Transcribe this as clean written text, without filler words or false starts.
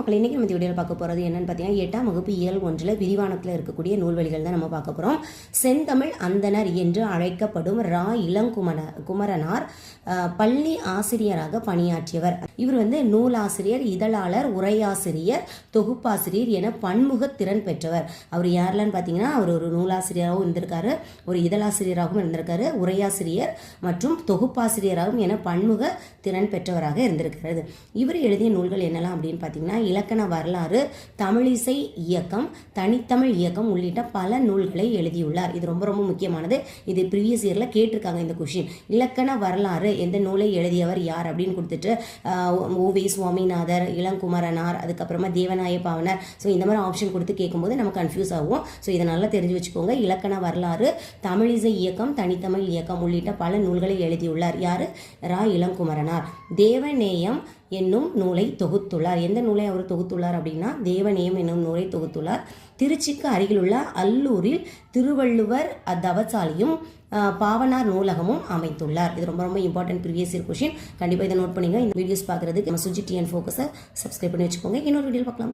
மக்கள் இன்றைக்கி நம்ம வீடியோவில் பார்க்க போகிறது என்னென்னு பார்த்தீங்கன்னா 8ஆம் வகுப்பு இயல் 1 விரிவானத்தில் இருக்கக்கூடிய நூல்வழிகள் தான் நம்ம பார்க்க போகிறோம். செந்தமிழ் அந்தனர் என்று அழைக்கப்படும் ரா இளங்குமரனார் பள்ளி ஆசிரியராக பணியாற்றியவர். இவர் நூலாசிரியர், இதழாளர், உரையாசிரியர், தொகுப்பாசிரியர் என பன்முக திறன் பெற்றவர். அவர் யாரெல்லாம் பார்த்தீங்கன்னா, அவர் ஒரு நூலாசிரியராகவும் இருந்திருக்காரு, ஒரு இதழாசிரியராகவும் இருந்திருக்காரு, உரையாசிரியர் மற்றும் தொகுப்பாசிரியராகவும் என பன்முக திறன் பெற்றவராக இருந்திருக்கிறது. இவர் எழுதிய நூல்கள் என்னெல்லாம் அப்படின்னு பார்த்தீங்கன்னா, இலக்கண வரலாறு, தமிழிசை இயக்கம், தனித்தமிழ் இயக்கம் உள்ளிட்ட பல நூல்களை எழுதியுள்ளார். இது ரொம்ப ரொம்ப முக்கியமானது. இது ப்ரீவியஸ் இயரில் கேட்டிருக்காங்க இந்த கொஷின். இலக்கண வரலாறு எந்த நூலை எழுதியவர் யார் அப்படின்னு கொடுத்துட்டு ஓ.வி. சுவாமிநாதர், இளங்குமரனார், அதுக்கப்புறமா தேவநாய பாவனர், ஸோ இந்த மாதிரி ஆப்ஷன் கொடுத்து கேட்கும்போது நம்ம கன்ஃபியூஸ் ஆகும். ஸோ இதை நல்லா தெரிஞ்சு வச்சுக்கோங்க. இலக்கண வரலாறு, தமிழிசை இயக்கம், தனித்தமிழ் இயக்கம் உள்ளிட்ட பல நூல்களை எழுதியுள்ளார். யார்? ரா இளங்குமரனார். தேவநேயம் என்னும் நூலை தொகுத்துள்ளார். எந்த நூலை அவர் தொகுத்துள்ளார் அப்படின்னா, தேவநேயம் என்னும் நூலை தொகுத்துள்ளார். திருச்சிக்கு அருகில் உள்ள அல்லூரில் திருவள்ளுவர் தவசாலியும் பாவனார் நூலகமும் அமைத்துள்ளார். இது ரொம்ப ரொம்ப இம்பார்ட்டன்ட் ப்ரீவியஸ் இயர் கொஷின். கண்டிப்பாக இதை நோட் பண்ணிங்க. இந்த வீடியோஸ் பார்க்குறதுக்கு நம்ம சுஜி டிஎன் ஃபோக்கஸை சப்ஸ்கிரைப் பண்ணி வச்சுக்கோங்க. இன்னொரு வீடியோ பார்க்கலாம்.